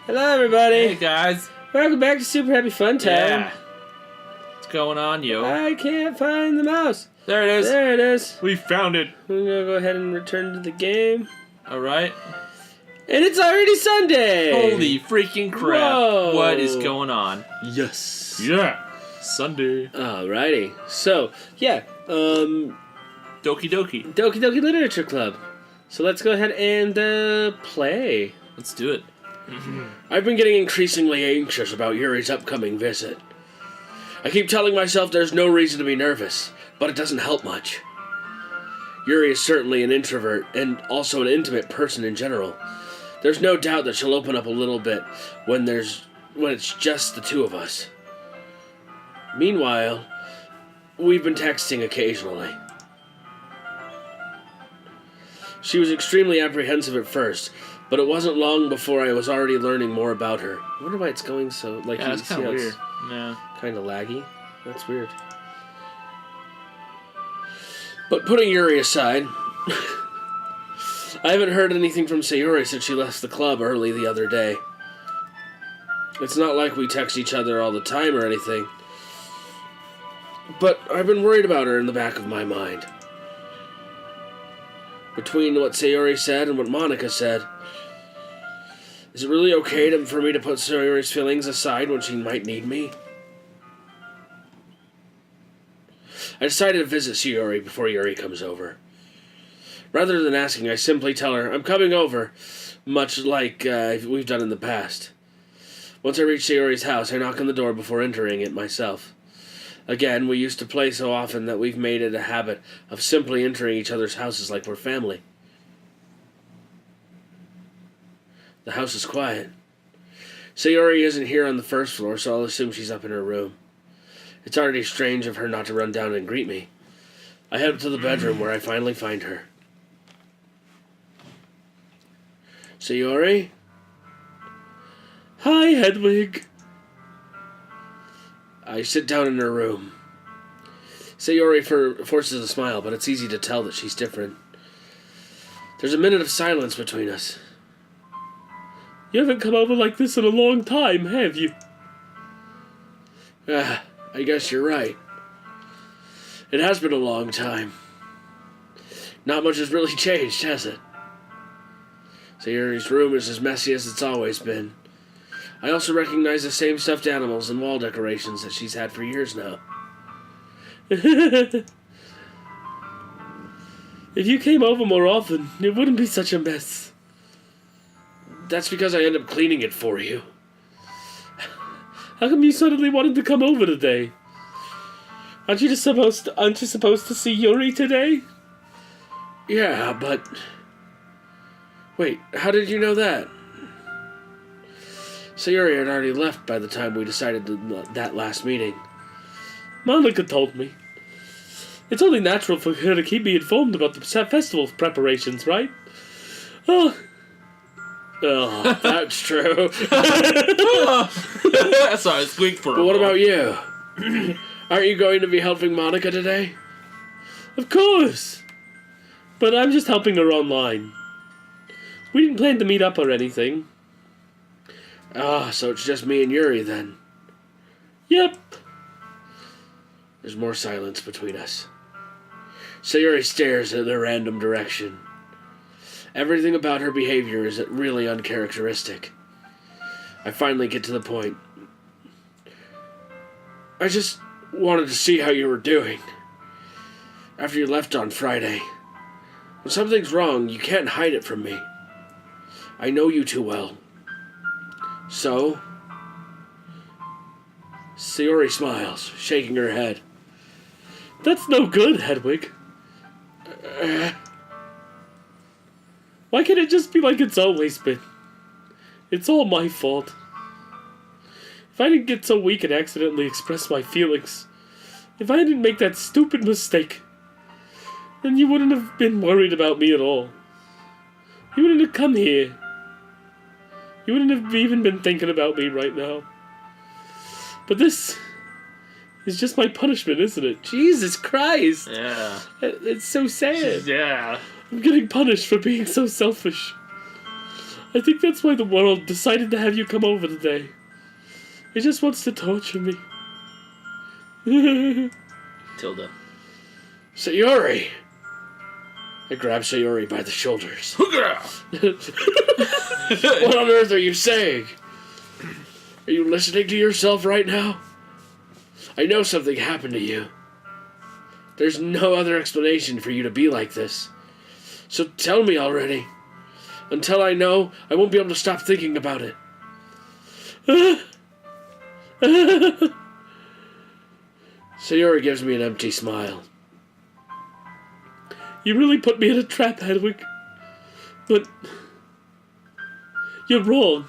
Hello, everybody. Hey, guys. Welcome back to Super Happy Fun Time. Yeah. What's going on, yo? I can't find the mouse. There it is. There it is. We found it. We're going to go ahead and return to the game. All right. And it's already Sunday. Holy freaking crap. Whoa. What is going on? Yes. Yeah. Sunday. Alrighty. So, yeah. Doki Doki. Doki Doki Literature Club. So let's go ahead and play. Let's do it. I've been getting increasingly anxious about Yuri's upcoming visit. I keep telling myself there's no reason to be nervous, but it doesn't help much. Yuri is certainly an introvert, and also an intimate person in general. There's no doubt that she'll open up a little bit when it's just the two of us. Meanwhile, we've been texting occasionally. She was extremely apprehensive at first, but it wasn't long before I was already learning more about her. I wonder why it's going so... Yeah, it's kind of weird. Yeah. Kind of laggy. That's weird. But putting Yuri aside, I haven't heard anything from Sayori since she left the club early the other day. It's not like we text each other all the time or anything, but I've been worried about her in the back of my mind. Between what Sayori said and what Monica said, is it really okay for me to put Sayori's feelings aside when she might need me? I decided to visit Sayori before Yuri comes over. Rather than asking, I simply tell her, I'm coming over, much like we've done in the past. Once I reach Sayori's house, I knock on the door before entering it myself. Again, we used to play so often that we've made it a habit of simply entering each other's houses like we're family. The house is quiet. Sayori isn't here on the first floor, so I'll assume she's up in her room. It's already strange of her not to run down and greet me. I head up to the bedroom where I finally find her. Sayori? Hi, Hedwig. I sit down in her room. Sayori forces a smile, but it's easy to tell that she's different. There's a minute of silence between us. You haven't come over like this in a long time, have you? I guess you're right. It has been a long time. Not much has really changed, has it? Sayori's room is as messy as it's always been. I also recognize the same stuffed animals and wall decorations that she's had for years now. If you came over more often, it wouldn't be such a mess. That's because I end up cleaning it for you. How come you suddenly wanted to come over today? Aren't you supposed to see Yuri today? Yeah, but... Wait, how did you know that? Sayori had already left by the time we decided that last meeting. Monica told me. It's only natural for her to keep me informed about the festival preparations, right? Oh, that's true. Sorry, I squeaked for a But what moment. about you? Aren't you going to be helping Monica today? Of course. But I'm just helping her online. We didn't plan to meet up or anything. So it's just me and Yuri then. Yep. There's more silence between us. Sayori stares in a random direction. Everything about her behavior is really uncharacteristic. I finally get to the point. I just wanted to see how you were doing. After you left on Friday. When something's wrong, you can't hide it from me. I know you too well. So? Sayori smiles, shaking her head. That's no good, Hedwig. Why can't it just be like it's always been? It's all my fault. If I didn't get so weak and accidentally express my feelings, if I didn't make that stupid mistake, then you wouldn't have been worried about me at all. You wouldn't have come here. You wouldn't have even been thinking about me right now. But this is just my punishment, isn't it? Jesus Christ! Yeah. It's so sad. Yeah. I'm getting punished for being so selfish. I think that's why the world decided to have you come over today. It just wants to torture me. Tilda. Sayori! I grab Sayori by the shoulders. What on earth are you saying? Are you listening to yourself right now? I know something happened to you. There's no other explanation for you to be like this. So tell me already. Until I know, I won't be able to stop thinking about it. Sayori gives me an empty smile. You really put me in a trap, Hedwig. But you're wrong.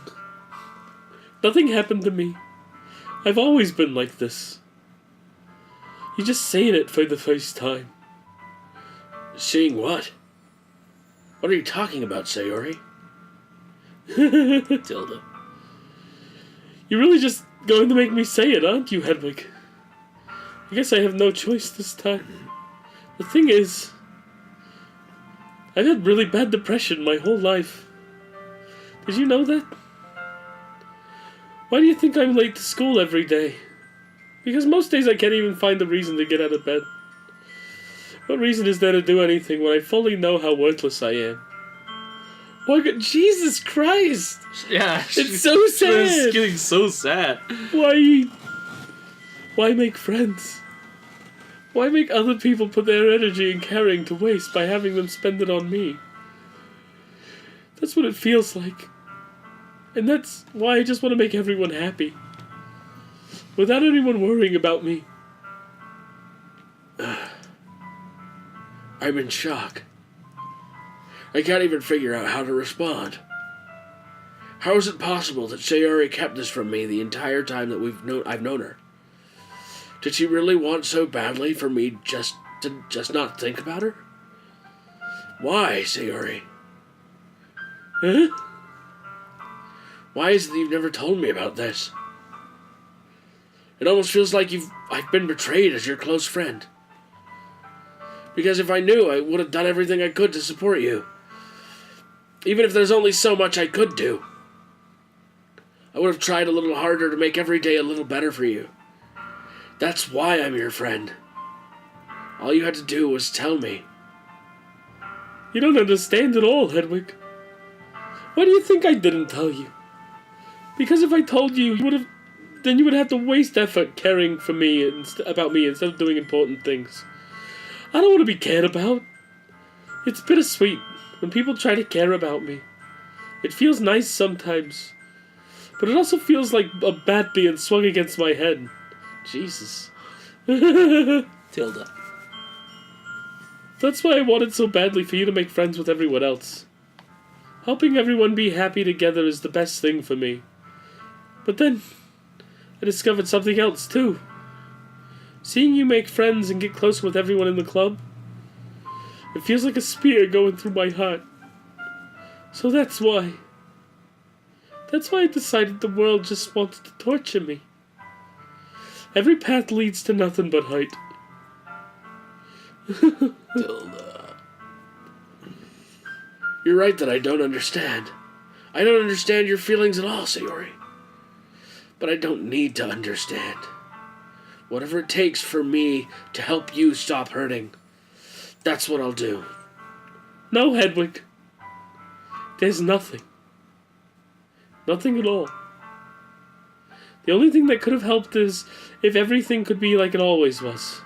Nothing happened to me. I've always been like this. You're just saying it for the first time. Seeing what? What are you talking about, Sayori? Tilda. You're really just going to make me say it, aren't you, Hedwig? I guess I have no choice this time. The thing is, I've had really bad depression my whole life. Did you know that? Why do you think I'm late to school every day? Because most days I can't even find a reason to get out of bed. What reason is there to do anything when I fully know how worthless I am? Why, Jesus Christ! Yeah, It's so sad! It's getting so sad. Why make friends? Why make other people put their energy and caring to waste by having them spend it on me? That's what it feels like. And that's why I just want to make everyone happy. Without anyone worrying about me. I'm in shock. I can't even figure out how to respond. How is it possible that Sayori kept this from me the entire time that I've known her? Did she really want so badly for me just to not think about her? Why, Sayori? Huh? Why is it that you've never told me about this? It almost feels like I've been betrayed as your close friend. Because if I knew, I would have done everything I could to support you. Even if there's only so much I could do. I would have tried a little harder to make every day a little better for you. That's why I'm your friend. All you had to do was tell me. You don't understand at all, Hedwig. Why do you think I didn't tell you? Because if I told you, then you would have to waste effort caring for me about me instead of doing important things. I don't want to be cared about. It's bittersweet when people try to care about me. It feels nice sometimes, but it also feels like a bat being swung against my head. Jesus. Tilda. That's why I wanted so badly for you to make friends with everyone else. Helping everyone be happy together is the best thing for me. But then, I discovered something else too. Seeing you make friends and get close with everyone in the club, it feels like a spear going through my heart. So that's why. That's why I decided the world just wants to torture me. Every path leads to nothing but hurt. Tilda. You're right that I don't understand. I don't understand your feelings at all, Sayori. But I don't need to understand. Whatever it takes for me to help you stop hurting, that's what I'll do. No, Hedwig. There's nothing. Nothing at all. The only thing that could have helped is if everything could be like it always was.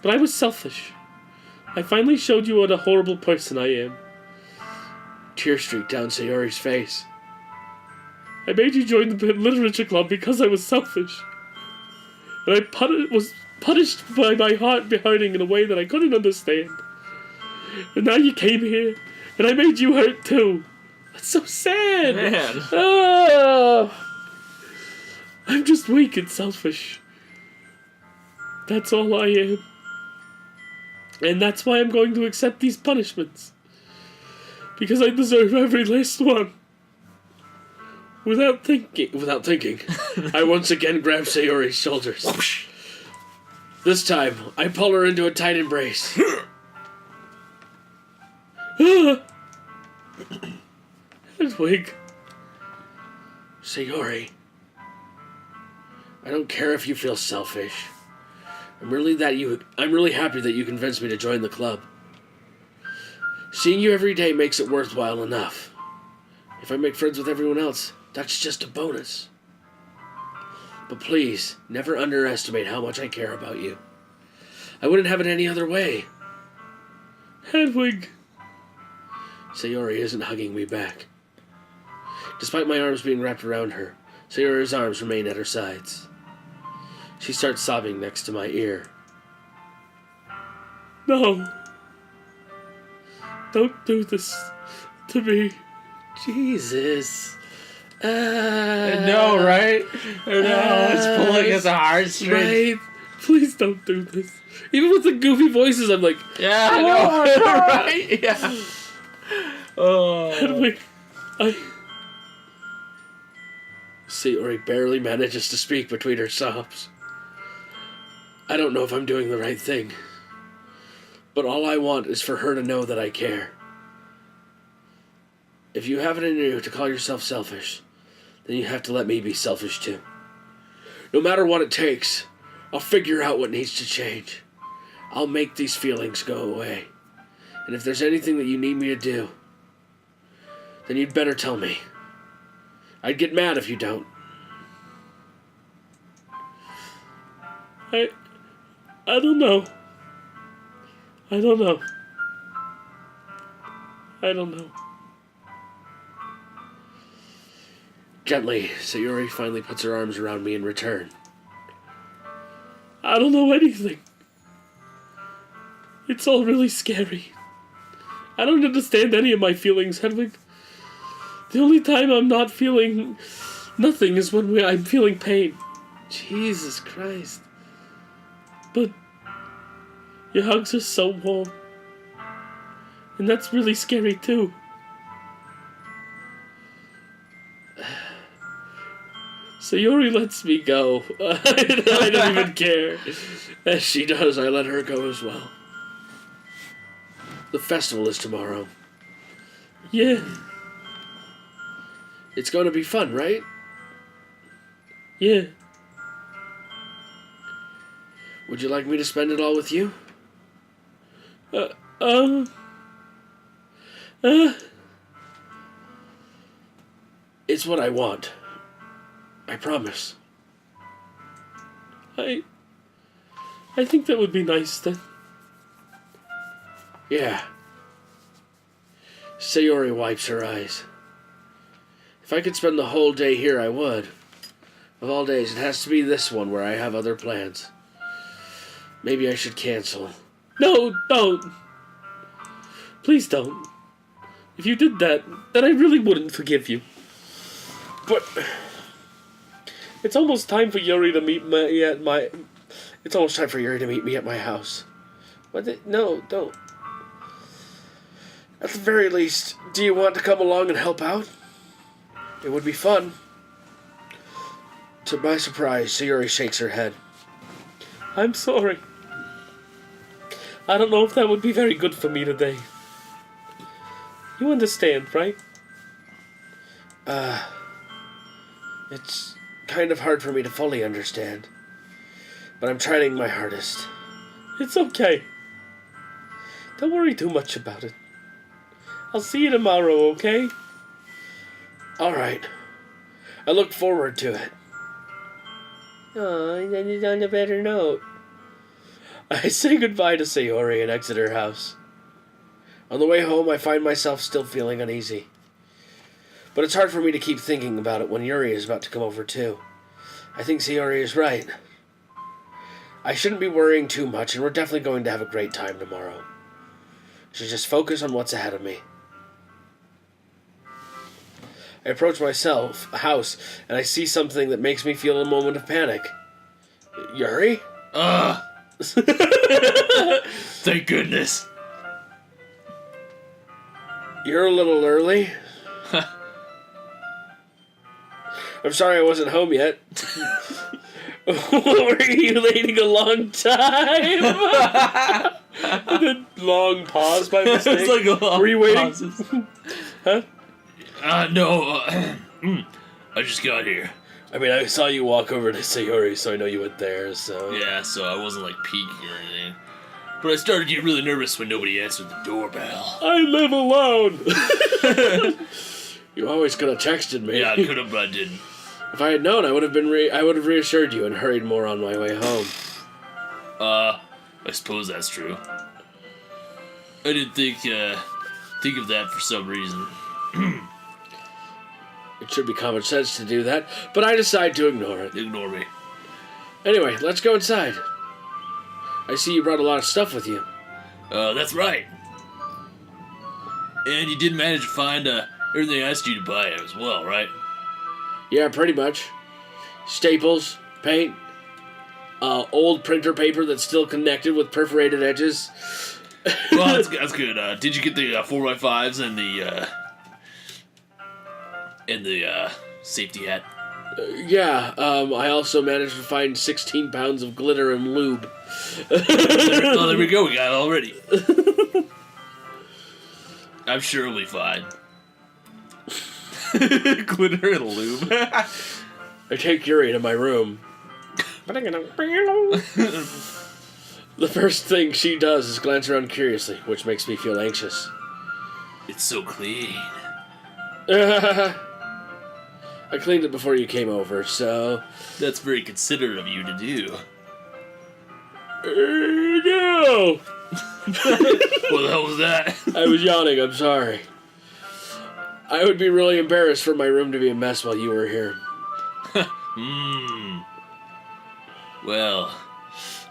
But I was selfish. I finally showed you what a horrible person I am. Tears streaked down Sayori's face. I made you join the literature club because I was selfish. And I was punished by my heart be hurting in a way that I couldn't understand. And now you came here, and I made you hurt too. That's so sad. Man. Oh, I'm just weak and selfish. That's all I am. And that's why I'm going to accept these punishments. Because I deserve every last one. Without thinking, I once again grab Sayori's shoulders. This time, I pull her into a tight embrace. Hedwig. Sayori, I don't care if you feel selfish. I'm really happy that you convinced me to join the club. Seeing you every day makes it worthwhile enough. If I make friends with everyone else, that's just a bonus. But please, never underestimate how much I care about you. I wouldn't have it any other way. Hedwig. Sayori isn't hugging me back. Despite my arms being wrapped around her, Sayori's arms remain at her sides. She starts sobbing next to my ear. No. Don't do this to me. Jesus. No, right? No, it's pulling at the heartstrings. Right? Please don't do this. Even with the goofy voices, I'm like, Yeah, I know. Right? Yeah. Oh. Hedwig, Sayori barely manages to speak between her sobs. I don't know if I'm doing the right thing, but all I want is for her to know that I care. If you have it in you to call yourself selfish, then you have to let me be selfish too. No matter what it takes, I'll figure out what needs to change. I'll make these feelings go away. And if there's anything that you need me to do, then you'd better tell me. I'd get mad if you don't. I don't know. I don't know. I don't know. Gently, Sayori finally puts her arms around me in return. I don't know anything. It's all really scary. I don't understand any of my feelings, Hedwig. The only time I'm not feeling nothing is when I'm feeling pain. Jesus Christ. But your hugs are so warm. And that's really scary too. Sayori lets me go. I don't even care. As she does, I let her go as well. The festival is tomorrow. Yeah. It's going to be fun, right? Yeah. Would you like me to spend it all with you? It's what I want. I promise. I think that would be nice then. Yeah. Sayori wipes her eyes. If I could spend the whole day here, I would. Of all days, it has to be this one where I have other plans. Maybe I should cancel. No, don't. Please don't. If you did that, then I really wouldn't forgive you. But it's almost time for Yuri to meet me at my... It's almost time for Yuri to meet me at my house. No, don't. At the very least, do you want to come along and help out? It would be fun. To my surprise, Sayori shakes her head. I'm sorry. I don't know if that would be very good for me today. You understand, right? It's kind of hard for me to fully understand. But I'm trying my hardest. It's okay. Don't worry too much about it. I'll see you tomorrow, okay? Alright. I look forward to it. Oh, and then it's on a better note. I say goodbye to Sayori and exit her house. On the way home, I find myself still feeling uneasy. But it's hard for me to keep thinking about it when Yuri is about to come over too. I think Sayori is right. I shouldn't be worrying too much, and we're definitely going to have a great time tomorrow. I should just focus on what's ahead of me. I approach a house, and I see something that makes me feel a moment of panic. Yuri? Thank goodness. You're a little early. I'm sorry I wasn't home yet. Were you waiting a long time? And then long pause by mistake. It's like a long Were you waiting? pauses. Huh? No, I just got here. I mean, I saw you walk over to Sayori, so I know you went there, so... Yeah, so I wasn't, like, peeking or anything. But I started to get really nervous when nobody answered the doorbell. I live alone! You always could have texted me. Yeah, I could have, but I didn't. If I had known, I would have reassured you and hurried more on my way home. I suppose that's true. I didn't think of that for some reason. It should be common sense to do that, but I decide to ignore it. Ignore me. Anyway, let's go inside. I see you brought a lot of stuff with you. That's right. And you did manage to find everything I asked you to buy as well, right? Yeah, pretty much. Staples, paint, old printer paper that's still connected with perforated edges. Well, that's good. Did you get the 4x5s and the safety hat? Yeah, I also managed to find 16 pounds of glitter and lube. Well, there we go. We got it already. I'm sure it'll be fine. Glitter and lube. I take Yuri to my room. The first thing she does is glance around curiously, which makes me feel anxious. It's so clean. I cleaned it before you came over, so... That's very considerate of you to do. No! What the hell was that? I was yawning, I'm sorry. I would be really embarrassed for my room to be a mess while you were here. Well,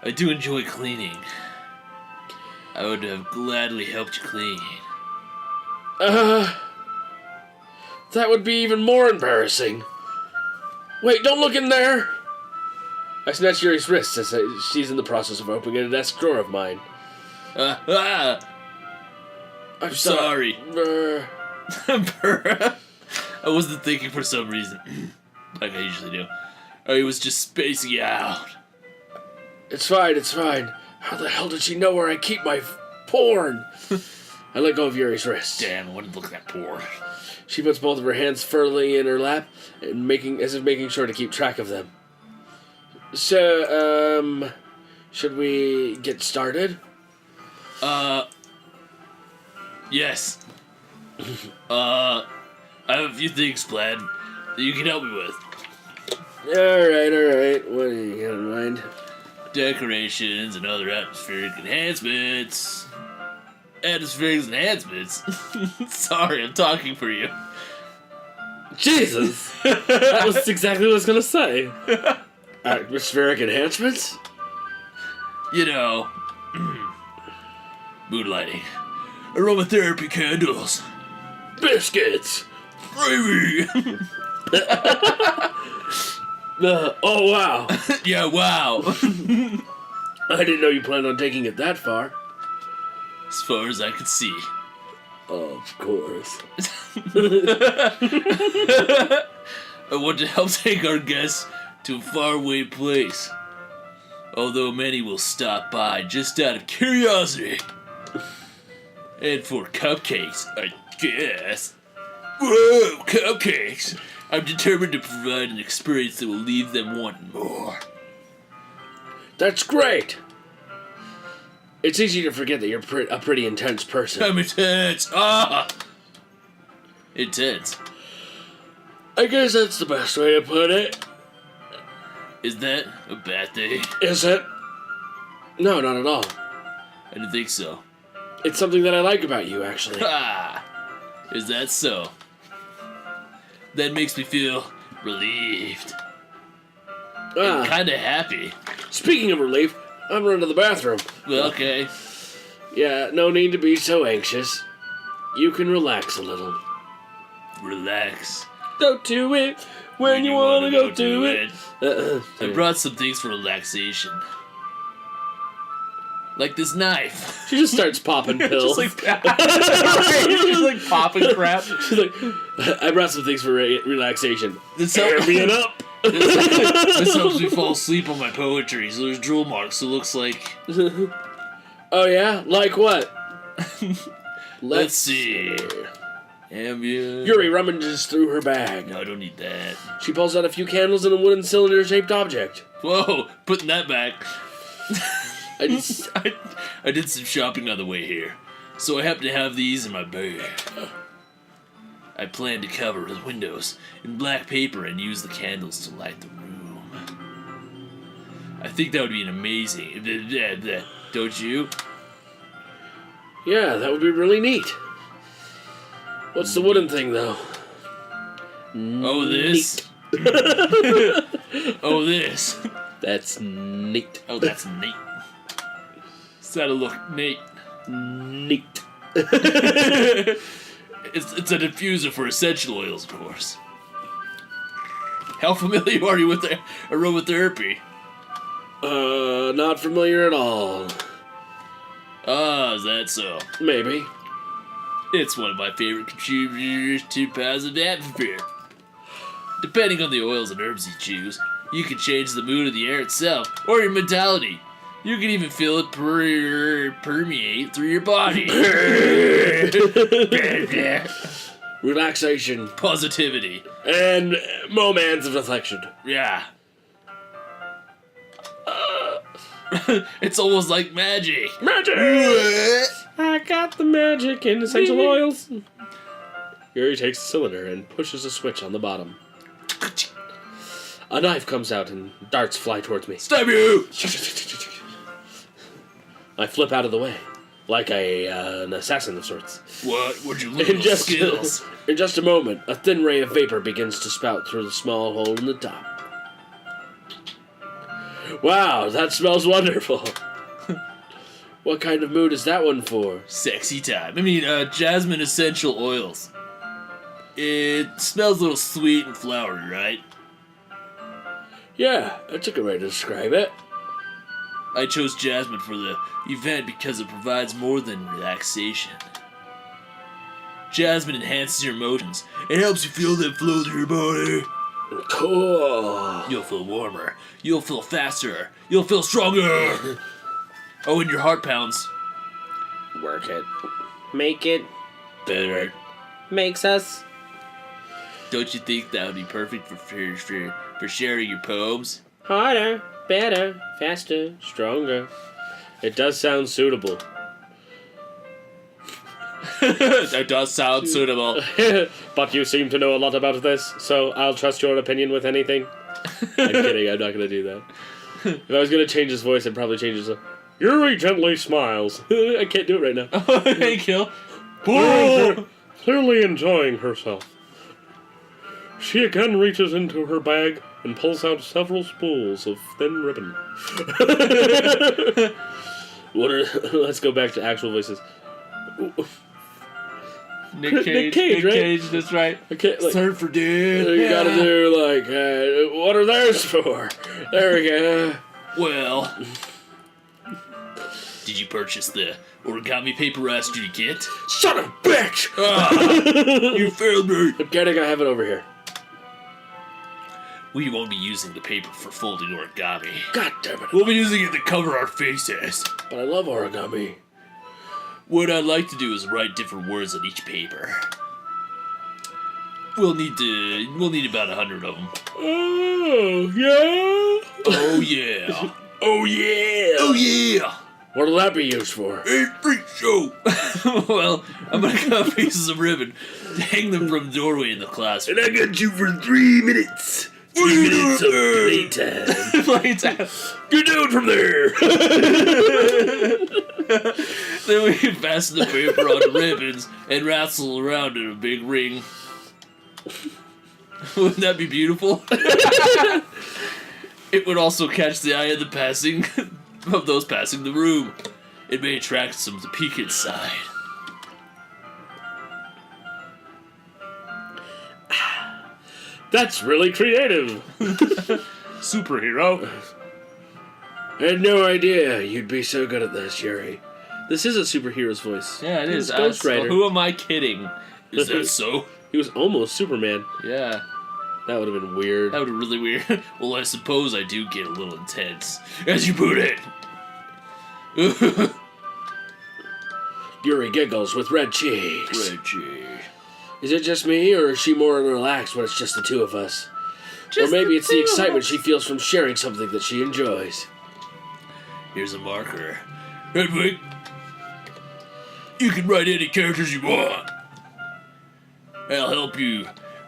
I do enjoy cleaning. I would have gladly helped you clean. That would be even more embarrassing. Wait, don't look in there! I snatch Yuri's wrist as she's in the process of opening a desk drawer of mine. I'm sorry. I wasn't thinking for some reason. Like I usually do. I was just spacing out. It's fine. How the hell did she know where I keep my porn? I let go of Yuri's wrist. Damn, I wouldn't look at that porn. She puts both of her hands firmly in her lap, and making sure to keep track of them. So, should we get started? Yes. I have a few things planned that you can help me with. Alright. What do you got in mind? Decorations and other atmospheric enhancements. Atmospheric enhancements? Sorry, I'm talking for you. Jesus! That was exactly what I was gonna say. Atmospheric enhancements? You know, mood lighting, aromatherapy candles, Biscuits! gravy. Oh, wow. Yeah, wow. I didn't know you planned on taking it that far. As far as I could see. Of course. I want to help take our guests to a faraway place. Although many will stop by just out of curiosity. And for cupcakes, I guess. Whoa, cupcakes! I'm determined to provide an experience that will leave them wanting more. That's great! It's easy to forget that you're a pretty intense person. I'm intense! Intense. I guess that's the best way to put it. Is that a bad thing? Is it? No, not at all. I didn't think so. It's something that I like about you, actually. Is that so? That makes me feel relieved. And kinda happy. Speaking of relief, I'm running to the bathroom. Well, okay. Yeah, no need to be so anxious. You can relax a little. Relax. Go to it when you wanna go to it. I brought some things for relaxation. Like this knife. She just starts popping pills. Just like that. Just like popping crap. She's like, I brought some things for relaxation. This Airbnb up. This helps me fall asleep on my poetry, so there's drool marks, so it looks like... Oh yeah? Like what? Let's see. Ambient. Yuri rummages through her bag. No, I don't need that. She pulls out a few candles and a wooden cylinder-shaped object. Whoa, putting that back. I just... I did some shopping on the way here, so I happen to have these in my bag. I plan to cover the windows in black paper and use the candles to light the room. I think that would be an amazing... Don't you? Yeah, that would be really neat. What's the wooden thing, though? Oh, this? Oh, this? That's neat. Oh, that's neat. That'll look neat. Neat. It's a diffuser for essential oils, of course. How familiar are you with aromatherapy? Not familiar at all. Ah, is that so? Maybe. It's one of my favorite contributors to positive atmosphere. Depending on the oils and herbs you choose, you can change the mood of the air itself, or your mentality. You can even feel it permeate through your body. Relaxation. Positivity. And moments of reflection. Yeah. It's almost like magic. Magic! I got the magic in essential oils. Yuri takes the cylinder and pushes a switch on the bottom. A knife comes out and darts fly towards me. Stab you! I flip out of the way, like an assassin of sorts. What? Where'd you learn those skills? In just a moment, a thin ray of vapor begins to spout through the small hole in the top. Wow, that smells wonderful. What kind of mood is that one for? Sexy time. I mean, jasmine essential oils. It smells a little sweet and flowery, right? Yeah, that's a good way to describe it. I chose jasmine for the event because it provides more than relaxation. Jasmine enhances your emotions. It helps you feel them flow through your body. Cool. You'll feel warmer. You'll feel faster. You'll feel stronger. Oh, and your heart pounds. Work it. Make it Better. makes us. Don't you think that would be perfect for sharing your poems? Harder, better, faster, stronger. It does sound suitable. That does sound suitable. But you seem to know a lot about this, so I'll trust your opinion with anything. I'm kidding, I'm not gonna do that. If I was gonna change his voice, I'd probably change his... Yuri gently smiles. I can't do it right now. Hey, Kill. Clearly enjoying herself. She again reaches into her bag and pulls out several spools of thin ribbon. Let's go back to actual voices. Nick Cage, right? Cage, that's right. Okay, like, Surf for dude. you gotta do like, what are those for? There we go. Well, did you purchase the origami paper I asked you to get? Son of a bitch! You failed me. I'm kidding, I have it over here. We won't be using the paper for folding origami. God damn it. We'll be using it to cover our faces. But I love origami. What I'd like to do is write different words on each paper. We'll need about 100 of them. Oh, yeah? Oh yeah. Oh, yeah! Oh yeah. What'll that be used for? A freak show. Well, I'm gonna cut pieces of ribbon to hang them from the doorway in the classroom. And I got you for 3 minutes. 3 minutes of playtime. Playtime. Get down from there! Then we can fasten the paper on ribbons and wrestle around in a big ring. Wouldn't that be beautiful? It would also catch the eye of those passing the room. It may attract some to peek inside. That's really creative. Superhero. I had no idea you'd be so good at this, Yuri. This is a superhero's voice. Yeah, it is. He's Ghost So Rider. who am I kidding? Is that so? He was almost Superman. Yeah. That would have been weird. That would be really weird. Well, I suppose I do get a little intense, as you put it. Yuri giggles with red cheeks. Reggie. Is it just me, or is she more relaxed when it's just the two of us? Or maybe it's the excitement she feels from sharing something that she enjoys. Here's a marker. Hedwig, you can write any characters you want. I'll help you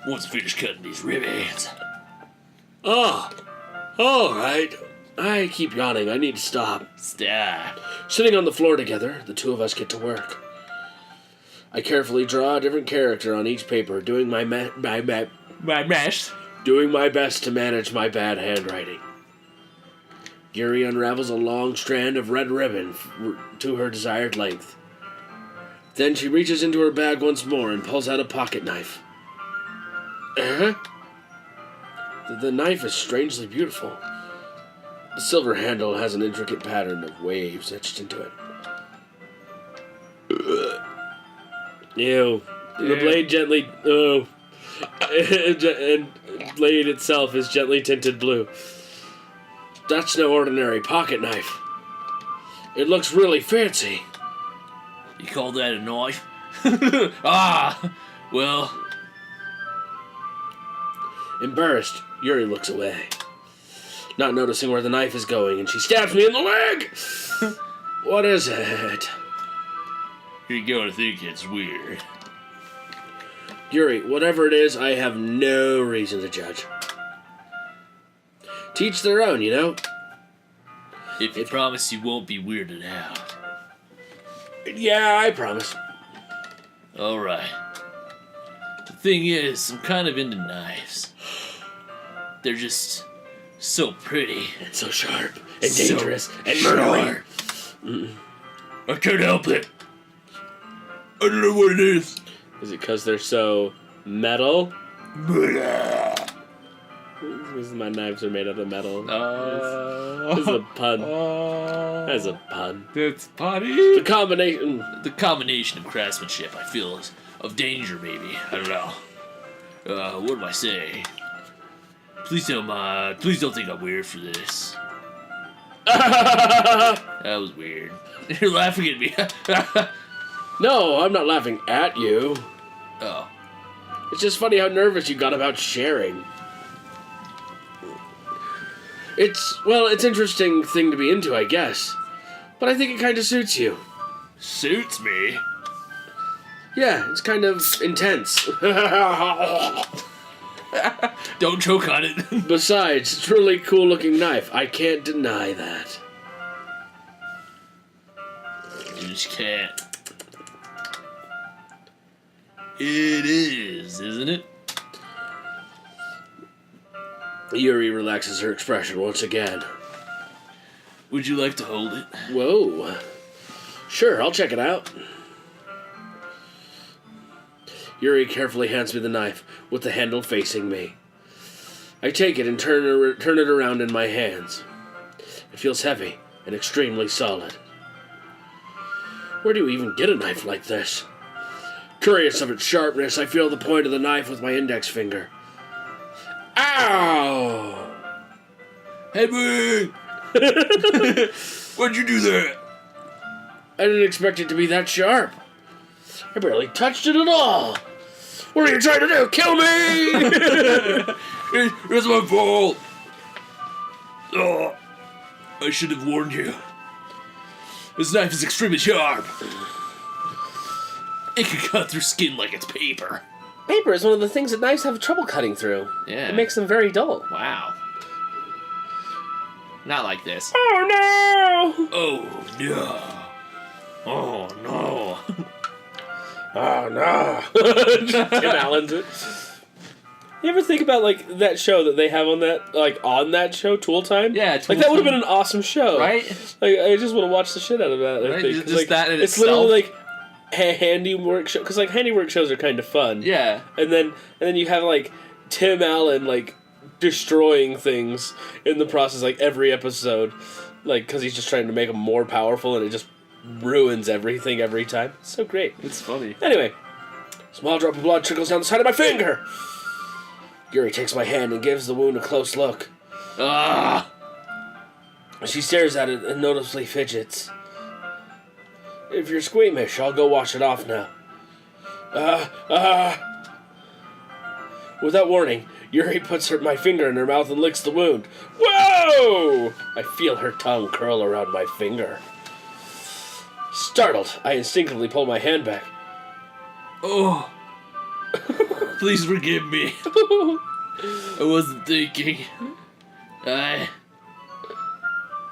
once I finish cutting these ribbons. Oh, all right. I keep yawning. I need to stop. Stop. Sitting on the floor together, the two of us get to work. I carefully draw a different character on each paper, doing my Mashed. doing my best to manage my bad handwriting. Yuri unravels a long strand of red ribbon to her desired length. Then she reaches into her bag once more and pulls out a pocket knife. The knife is strangely beautiful. The silver handle has an intricate pattern of waves etched into it. Ew. The blade gently... Oh. And blade itself is gently tinted blue. That's no ordinary pocket knife. It looks really fancy. You call that a knife? Well... Embarrassed, Yuri looks away, not noticing where the knife is going, and she stabs me in the leg! What is it? You're going to think it's weird. Yuri, whatever it is, I have no reason to judge. Teach their own, you know? If you promise you won't be weirded out. Yeah, I promise. Alright. The thing is, I'm kind of into knives. They're just so pretty. And so sharp, and So dangerous, and murdering. I can't help it. I don't know what it is. Is it because they're so metal? Because my knives are made out of metal. This is a pun. That's a pun. That's funny. The combination. The combination of craftsmanship, I feel, is of danger, maybe. I don't know. What do I say? Please don't think I'm weird for this. That was weird. You're laughing at me. No, I'm not laughing at you. Oh. It's just funny how nervous you got about sharing. It's an interesting thing to be into, I guess. But I think it kind of suits you. Suits me? Yeah, it's kind of intense. Don't choke on it. Besides, it's a really cool looking knife. I can't deny that. You just can't. It is, isn't it? Yuri relaxes her expression once again. Would you like to hold it? Whoa. Sure, I'll check it out. Yuri carefully hands me the knife, with the handle facing me. I take it and turn it around in my hands. It feels heavy and extremely solid. Where do you even get a knife like this? Curious of its sharpness, I feel the point of the knife with my index finger. Ow! Hedwig! Why'd you do that? I didn't expect it to be that sharp. I barely touched it at all. What are you trying to do? Kill me! It's my fault. Oh, I should have warned you. This knife is extremely sharp. It can cut through skin like it's paper. Paper is one of the things that knives have trouble cutting through. Yeah. It makes them very dull. Wow. Not like this. Oh no! Oh no. Oh no. Oh no! Tim Allen's it. You ever think about like that show that they have on that show, Tool Time? Yeah, Tool like that would have Time. been an awesome show, Right? Like I just would have watched the shit out of that. I Right? think. Just like, that in it's itself. literally like handiwork show, because like handiwork shows are kind of fun. Yeah. And then you have like Tim Allen like destroying things in the process, like every episode, like because he's just trying to make them more powerful, and it just ruins everything every time. It's so great. It's funny. Anyway, Small drop of blood trickles down the side of my finger. Yuri takes my hand and gives the wound a close look. Ah! She stares at it and noticeably fidgets. If you're squeamish, I'll go wash it off now. Without warning, Yuri puts my finger in her mouth and licks the wound. Whoa! I feel her tongue curl around my finger. Startled, I instinctively pull my hand back. Oh. Please forgive me. I wasn't thinking.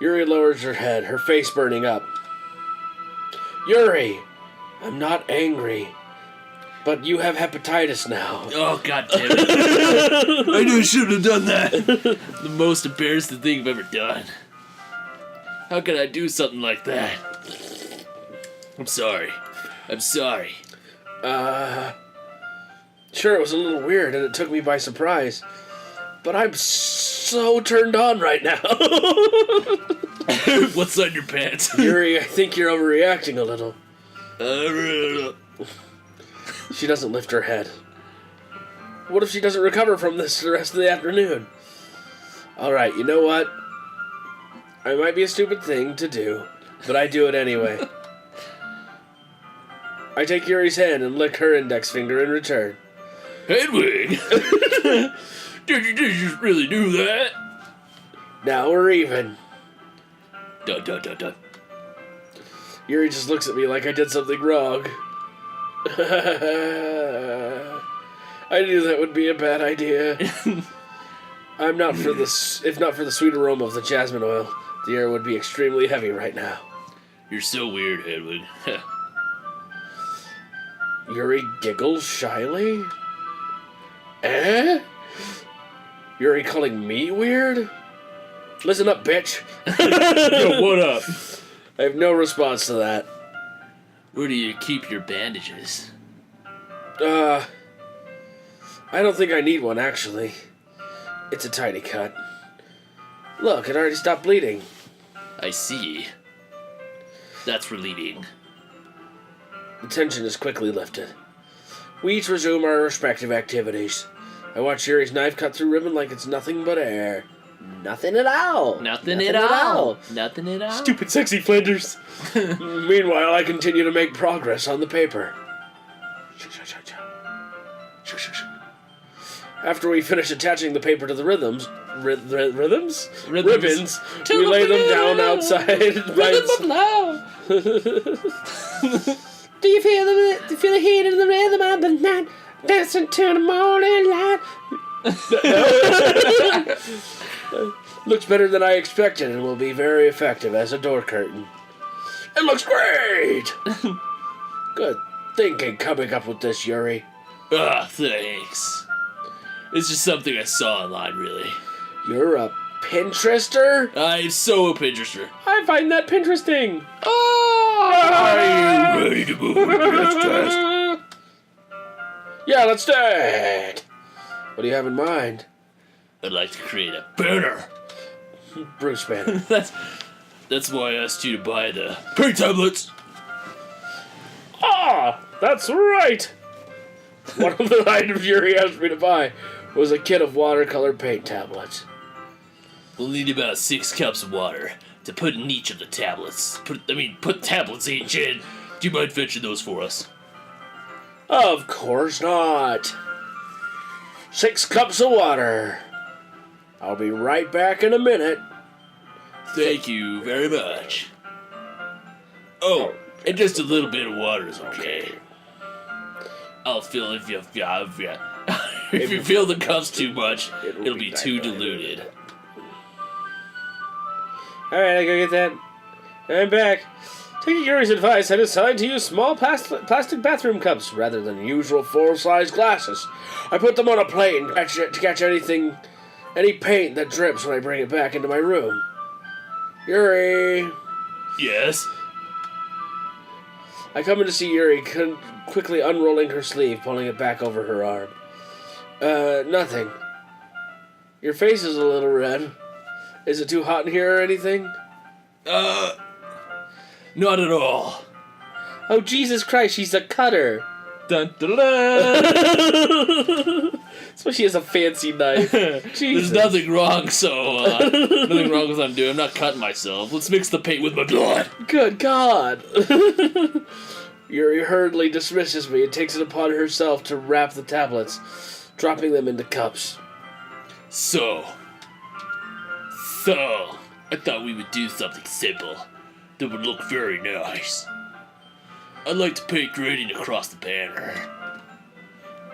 Yuri lowers her head, her face burning up. Yuri, I'm not angry, but you have hepatitis now. Oh, god damn it. I knew I shouldn't have done that. The most embarrassing thing I've ever done. How could I do something like that? I'm sorry. Sure, it was a little weird and it took me by surprise, but I'm so turned on right now. What's on your pants? Yuri, I think you're overreacting a little. Uh, She doesn't lift her head. What if she doesn't recover from this the rest of the afternoon? Alright, you know what? It might be a stupid thing to do, but I do it anyway. I take Yuri's hand and lick her index finger in return. Hedwig! Did you really do that? Now we're even. Dun. Yuri just looks at me like I did something wrong. I knew that would be a bad idea. I'm not for this. If not for the sweet aroma of the jasmine oil, the air would be extremely heavy right now. You're so weird, Hedwig. Yuri giggles shyly. Eh? Yuri calling me weird? Listen up, bitch. Yo, what up? I have no response to that. Where do you keep your bandages? I don't think I need one, actually. It's a tiny cut. Look, it already stopped bleeding. I see. That's relieving. The tension is quickly lifted. We each resume our respective activities. I watch Yuri's knife cut through ribbon like it's nothing but air. Nothing at all. Nothing at all. Stupid sexy Flanders. Meanwhile, I continue to make progress on the paper. After we finish attaching the paper to the ribbons, we lay them down outside. Rhythm of love. Do you feel the heat of the rhythm of the night? Dancing to the morning light. Looks better than I expected and will be very effective as a door curtain. It looks great! Good thinking coming up with this, Yuri. Thanks. It's just something I saw online, really. You're a Pinterester? I'm so a Pinterester. I find that Pinteresting. Are you ready to move on to the next task? Yeah, let's do it! What do you have in mind? I'd like to create a burner. Bruce Banner. That's why I asked you to buy the paint tablets. That's right. One of the items Yuri asked me to buy was a kit of watercolor paint tablets. We'll need about 6 cups of water to put in each of the tablets. Put tablets each in. Do you mind fetching those for us? Of course not. 6 cups of water. I'll be right back in a minute. Thank you very much. Oh, and just a little bit of water is okay. I'll feel if you feel the cups too much, it'll be too diluted. Alright, I go get that. I'm back. Taking Yuri's advice, I decided to use small plastic bathroom cups rather than usual full-size glasses. I put them on a plate and to catch any paint that drips when I bring it back into my room. Yuri! Yes? I come in to see Yuri quickly unrolling her sleeve, pulling it back over her arm. Nothing. Your face is a little red. Is it too hot in here or anything? Not at all. Oh, Jesus Christ, she's a cutter. Dun, dun, dun. So she has a fancy knife. There's nothing wrong, nothing wrong with what I'm doing. I'm not cutting myself. Let's mix the paint with my blood. Good God. Yuri hurriedly dismisses me and takes it upon herself to wrap the tablets. dropping them into cups. So, I thought we would do something simple that would look very nice. I'd like to paint grading across the banner,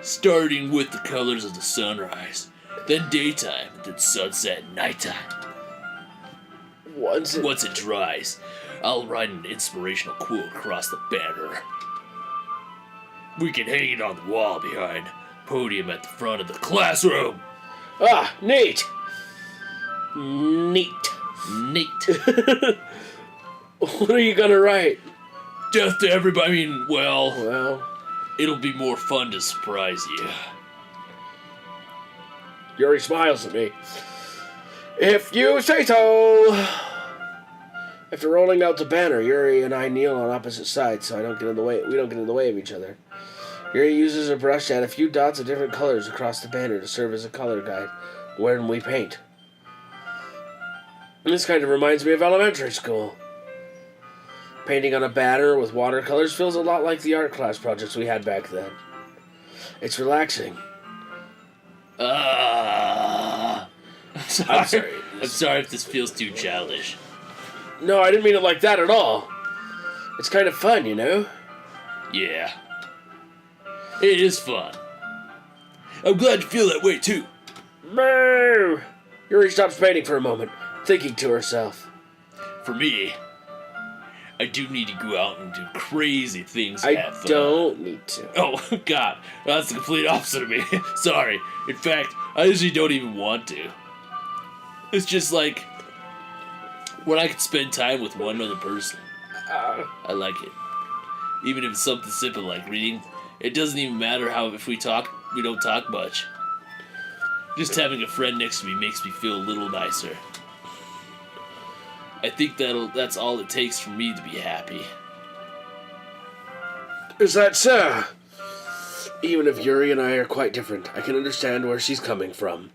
starting with the colors of the sunrise, then daytime, then sunset and nighttime. Once it dries, I'll write an inspirational quote across the banner. We can hang it on the wall behind the podium at the front of the classroom. Ah, neat. Neat. What are you gonna write? Death to everybody. Well, Well, it'll be more fun to surprise you. Yuri smiles at me. If you say so. After rolling out the banner, Yuri and I kneel on opposite sides so we don't get in the way of each other. Yuri uses a brush to add a few dots of different colors across the banner to serve as a color guide when we paint. This kind of reminds me of elementary school. Painting on a banner with watercolors feels a lot like the art class projects we had back then. It's relaxing. I'm I'm sorry. I'm sorry if this feels too childish. No, I didn't mean it like that at all. It's kind of fun, you know? Yeah. It is fun. I'm glad you feel that way too. Boo! Yuri stops painting for a moment, thinking to herself. For me, I do need to go out and do crazy things. I have fun. don't need to. Oh, God. That's the complete opposite of me. Sorry. In fact, I usually don't even want to. It's just like, when I can spend time with one other person, I like it. Even if it's something simple like reading, it doesn't even matter if we don't talk much. Just having a friend next to me makes me feel a little nicer. I think that's all it takes for me to be happy. Is that so? Even if Yuri and I are quite different, I can understand where she's coming from.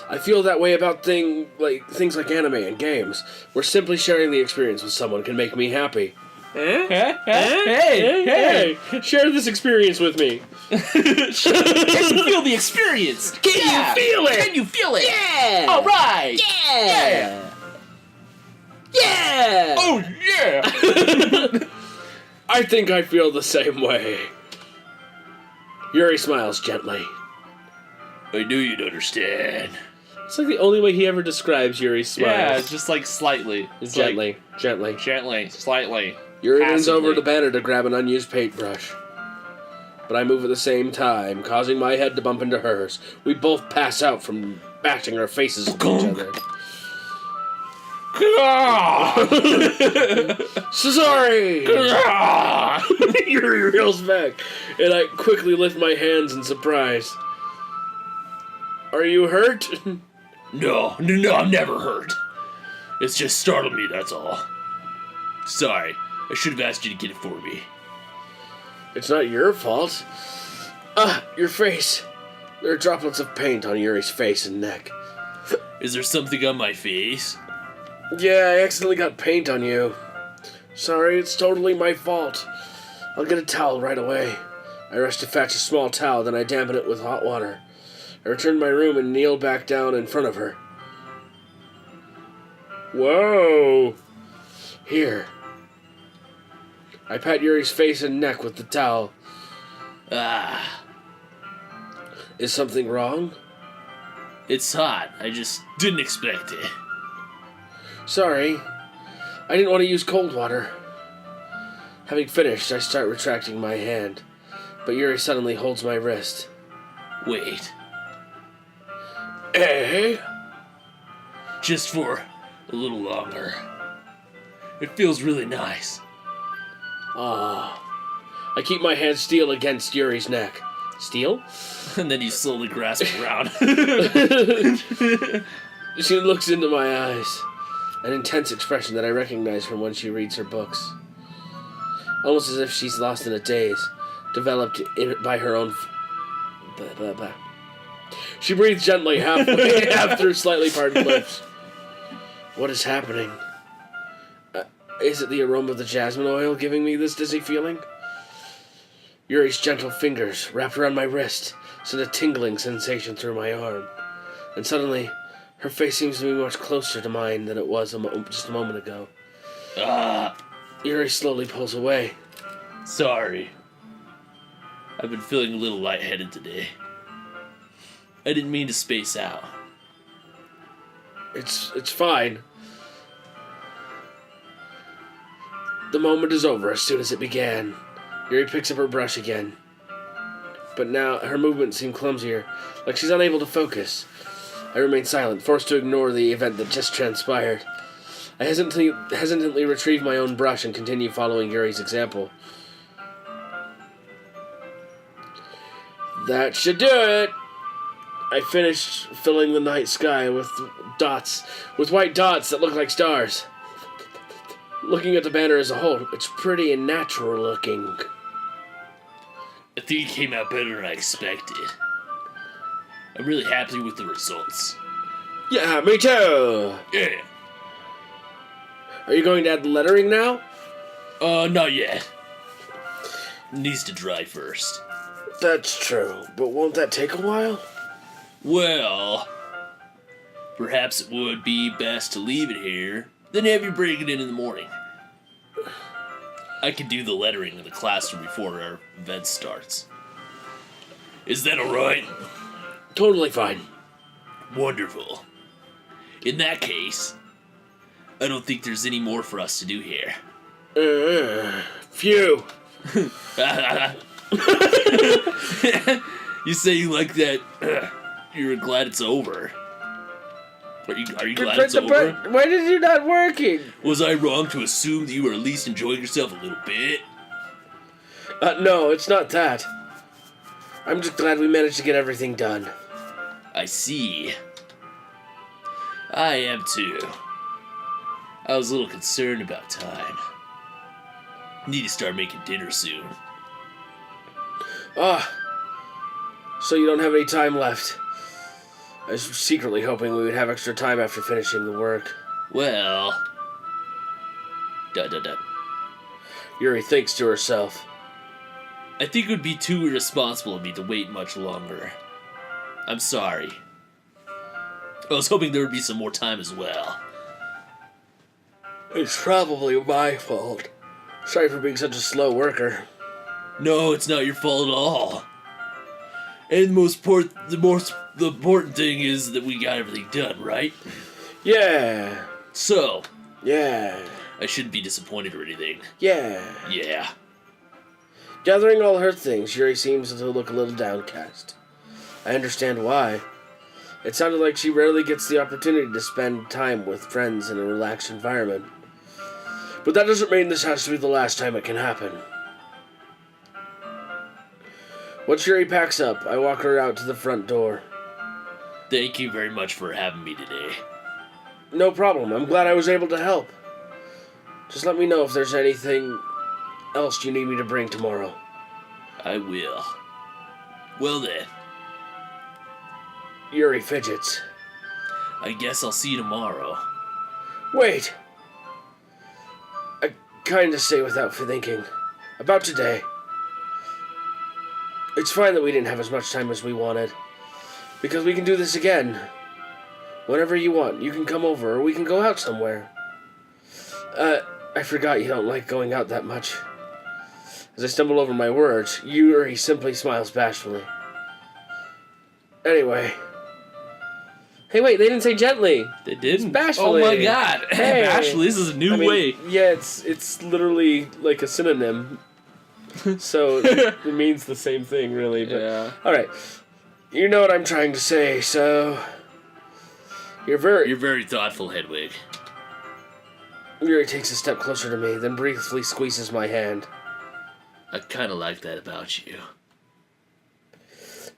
I feel that way about things like anime and games, where simply sharing the experience with someone can make me happy. Hey! Share this experience with me. Can you feel the experience? Can you feel it? Can you feel it? Yeah! All right! Yeah! Yeah! Oh, yeah! I think I feel the same way. Yuri smiles gently. I knew you'd understand. It's like the only way he ever describes Yuri's smile. Yeah, just like slightly. It's Gently. like gently, slightly. Yuri leans passively. over the banner to grab an unused paintbrush. But I move at the same time, causing my head to bump into hers. We both pass out from bashing our faces into each other. Sorry! Yuri reels back, and I quickly lift my hands in surprise. Are you hurt? No, I'm never hurt. It's just startled me, that's all. Sorry, I should have asked you to get it for me. It's not your fault. Your face. There are droplets of paint on Yuri's face and neck. Is there something on my face? Yeah, I accidentally got paint on you. Sorry, it's totally my fault. I'll get a towel right away. I rush to fetch a small towel, then I dampen it with hot water. I return to my room and kneel back down in front of her. Whoa! Here. I pat Yuri's face and neck with the towel. Is something wrong? It's hot. I just didn't expect it. Sorry. I didn't want to use cold water. Having finished, I start retracting my hand, but Yuri suddenly holds my wrist. Wait. Eh? Just for a little longer. It feels really nice. I keep my hand still against Yuri's neck. Steel? And then you slowly grasp around. She looks into my eyes. An intense expression that I recognize from when she reads her books. Almost as if she's lost in a daze, developed by her own... Blah, blah, blah. She breathes gently, half through slightly parted lips. What is happening? Is it the aroma of the jasmine oil giving me this dizzy feeling? Yuri's gentle fingers wrapped around my wrist sent a tingling sensation through my arm. And suddenly, her face seems to be much closer to mine than it was just a moment ago. Yuri slowly pulls away. Sorry. I've been feeling a little lightheaded today. I didn't mean to space out. It's fine. The moment is over as soon as it began. Yuri picks up her brush again. But now her movements seem clumsier, like she's unable to focus. I remain silent, forced to ignore the event that just transpired. I hesitantly retrieve my own brush and continue following Yuri's example. That should do it! I finished filling the night sky with white dots that look like stars. Looking at the banner as a whole, it's pretty and natural looking. I think it came out better than I expected. I'm really happy with the results. Yeah, me too! Yeah. Are you going to add the lettering now? Not yet. It needs to dry first. That's true, but won't that take a while? Well, perhaps it would be best to leave it here, then have you bring it in the morning. I can do the lettering in the classroom before our event starts. Is that alright? Totally fine. Wonderful. In that case, I don't think there's any more for us to do here. Phew. You say you like that. You're glad it's over. Are you glad it's over? Why did you not working? Was I wrong to assume that you were at least enjoying yourself a little bit? No, it's not that. I'm just glad we managed to get everything done. I see. I am too. I was a little concerned about time. Need to start making dinner soon. So you don't have any time left. I was secretly hoping we would have extra time after finishing the work. Well... Yuri thinks to herself. I think it would be too irresponsible of me to wait much longer. I'm sorry. I was hoping there would be some more time as well. It's probably my fault. Sorry for being such a slow worker. No, it's not your fault at all. And the important thing is that we got everything done, right? Yeah. So, Yeah. I shouldn't be disappointed or anything. Yeah. Yeah. Gathering all her things, Yuri seems to look a little downcast. I understand why. It sounded like she rarely gets the opportunity to spend time with friends in a relaxed environment. But that doesn't mean this has to be the last time it can happen. Once Yuri packs up, I walk her out to the front door. Thank you very much for having me today. No problem. I'm glad I was able to help. Just let me know if there's anything else you need me to bring tomorrow. I will. Well then, Yuri fidgets. I guess I'll see you tomorrow. Wait! I kinda say without thinking. About today. It's fine that we didn't have as much time as we wanted. Because we can do this again. Whenever you want, you can come over, or we can go out somewhere. I forgot you don't like going out that much. As I stumble over my words, Yuri simply smiles bashfully. Anyway. Hey, wait, they didn't say gently. They didn't? Bashfully. Oh my god. Hey. Bashfully, this is a new way. Yeah, it's literally like a synonym. So it means the same thing, really. But, Yeah. Alright. You know what I'm trying to say, so... You're very thoughtful, Hedwig. Yuri takes a step closer to me, then briefly squeezes my hand. I kinda like that about you.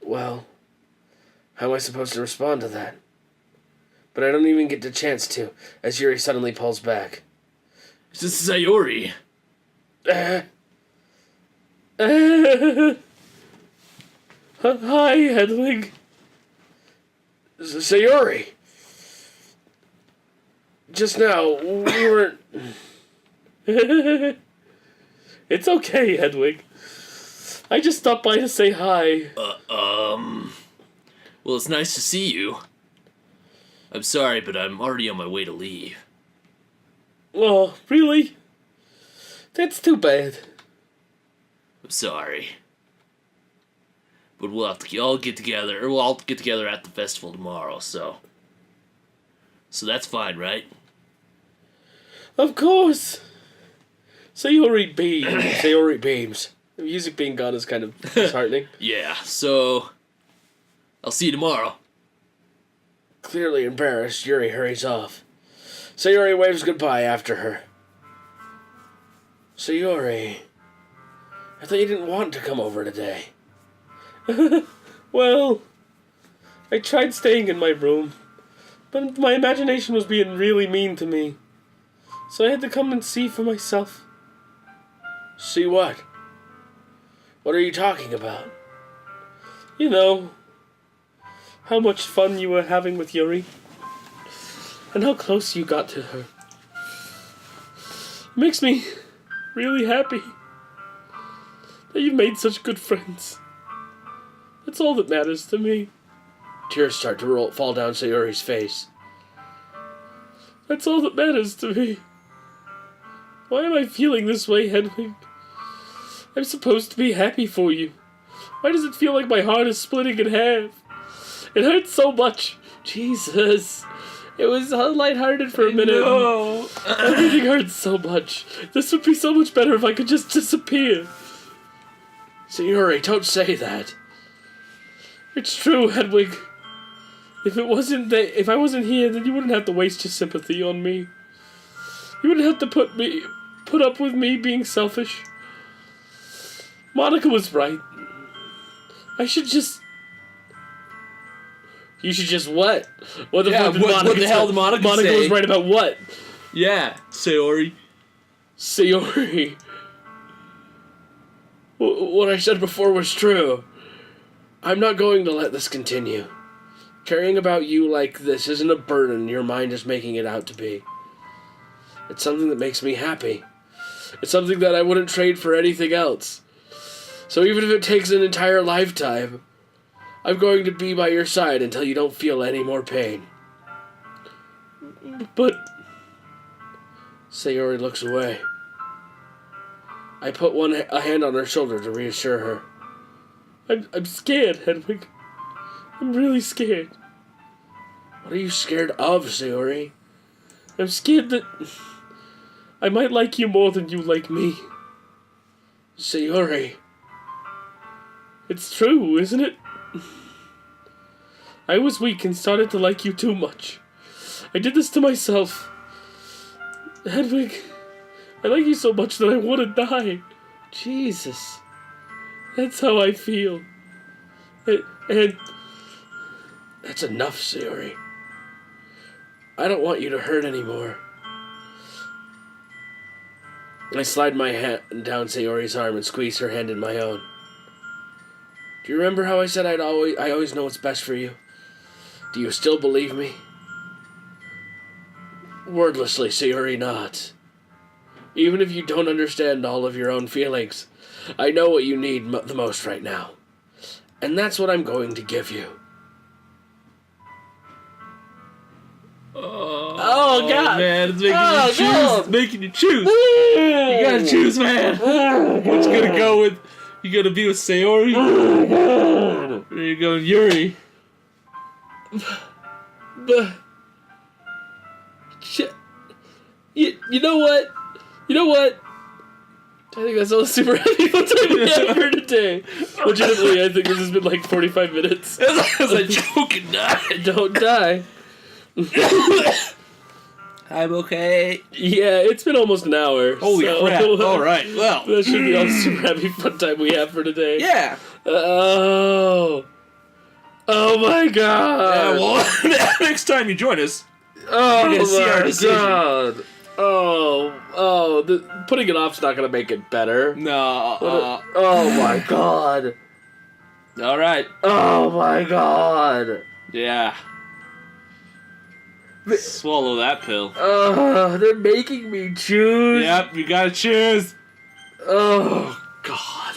Well, how am I supposed to respond to that? But I don't even get the chance to, as Yuri suddenly pulls back. This is Sayori. Hi, Hedwig. Sayori. Just now, we were... It's okay, Hedwig. I just stopped by to say hi. Well, it's nice to see you. I'm sorry, but I'm already on my way to leave. Oh, really? That's too bad. I'm sorry. But we'll have to all get together, or we'll all get together at the festival tomorrow, so... So that's fine, right? Of course. Sayori beams. Sayori beams. The music being gone is kind of disheartening. Yeah, so... I'll see you tomorrow. Clearly embarrassed, Yuri hurries off. Sayori waves goodbye after her. Sayori, I thought you didn't want to come over today. Well, I tried staying in my room, but my imagination was being really mean to me. So I had to come and see for myself. See what? What are you talking about? You know, how much fun you were having with Yuri, and how close you got to her. It makes me really happy that you've made such good friends. That's all that matters to me. Tears start to fall down Sayori's face. That's all that matters to me. Why am I feeling this way, Hedwig? I'm supposed to be happy for you. Why does it feel like my heart is splitting in half? It hurts so much. Jesus. It was lighthearted for a minute. No. Everything hurts so much. This would be so much better if I could just disappear. Sayori, don't say that. It's true, Hedwig. If I wasn't here, then you wouldn't have to waste your sympathy on me. You wouldn't have to put up with me being selfish. Monica was right. You should just what? What the fuck did Monica what the hell say? did Monica Monica say? was right about what? Yeah, Sayori. Sayori. What I said before was true. I'm not going to let this continue. Caring about you like this isn't a burden your mind is making it out to be. It's something that makes me happy. It's something that I wouldn't trade for anything else. So even if it takes an entire lifetime, I'm going to be by your side until you don't feel any more pain. But Sayori looks away. I put a hand on her shoulder to reassure her. I'm scared, Hedwig. I'm really scared. What are you scared of, Sayori? I'm scared that I might like you more than you like me. Sayori. It's true, isn't it? I was weak and started to like you too much. I did this to myself. Hedwig, I like you so much that I want to die. Jesus. That's how I feel. And That's enough, Sayori. I don't want you to hurt anymore. I slide my hand down Sayori's arm and squeeze her hand in my own. Do you remember how I said I always know what's best for you? Do you still believe me? Wordlessly, Sayori nods. Even if you don't understand all of your own feelings, I know what you need the most right now. And that's what I'm going to give you. Oh God. man, it's making Oh, you choose. God. It's making you choose. You gotta choose, man. What you gonna go with? You gonna be with Sayori? Or you going Yuri? But you know what? You know what? I think that's all the super happy fun time we have for today. Legitimately, I think this has been like 45 minutes. As I choke and die. Don't die. I'm okay. Yeah, it's been almost an hour. Holy so- crap! All right, well, That should be all the super happy fun time we have for today. yeah. Oh my Yeah, god. well, next time you join us, Oh you're gonna see our my decision. god. Putting it off's not gonna make it better. no. Oh my god. All right. Oh my god. Yeah. Swallow that pill. They're making me choose. Yep, you gotta choose. Oh god.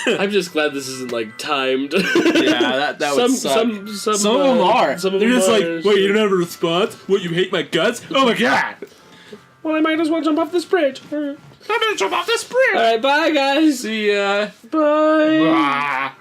I'm just glad this isn't like timed. Yeah, that would suck. Some of them are. Some of They're them just are, like, wait, you don't have a response? What, you hate my guts? Oh my god! Well, I might as well jump off this bridge. I'm gonna jump off this bridge! Alright, bye guys. See ya! Bye. Ah.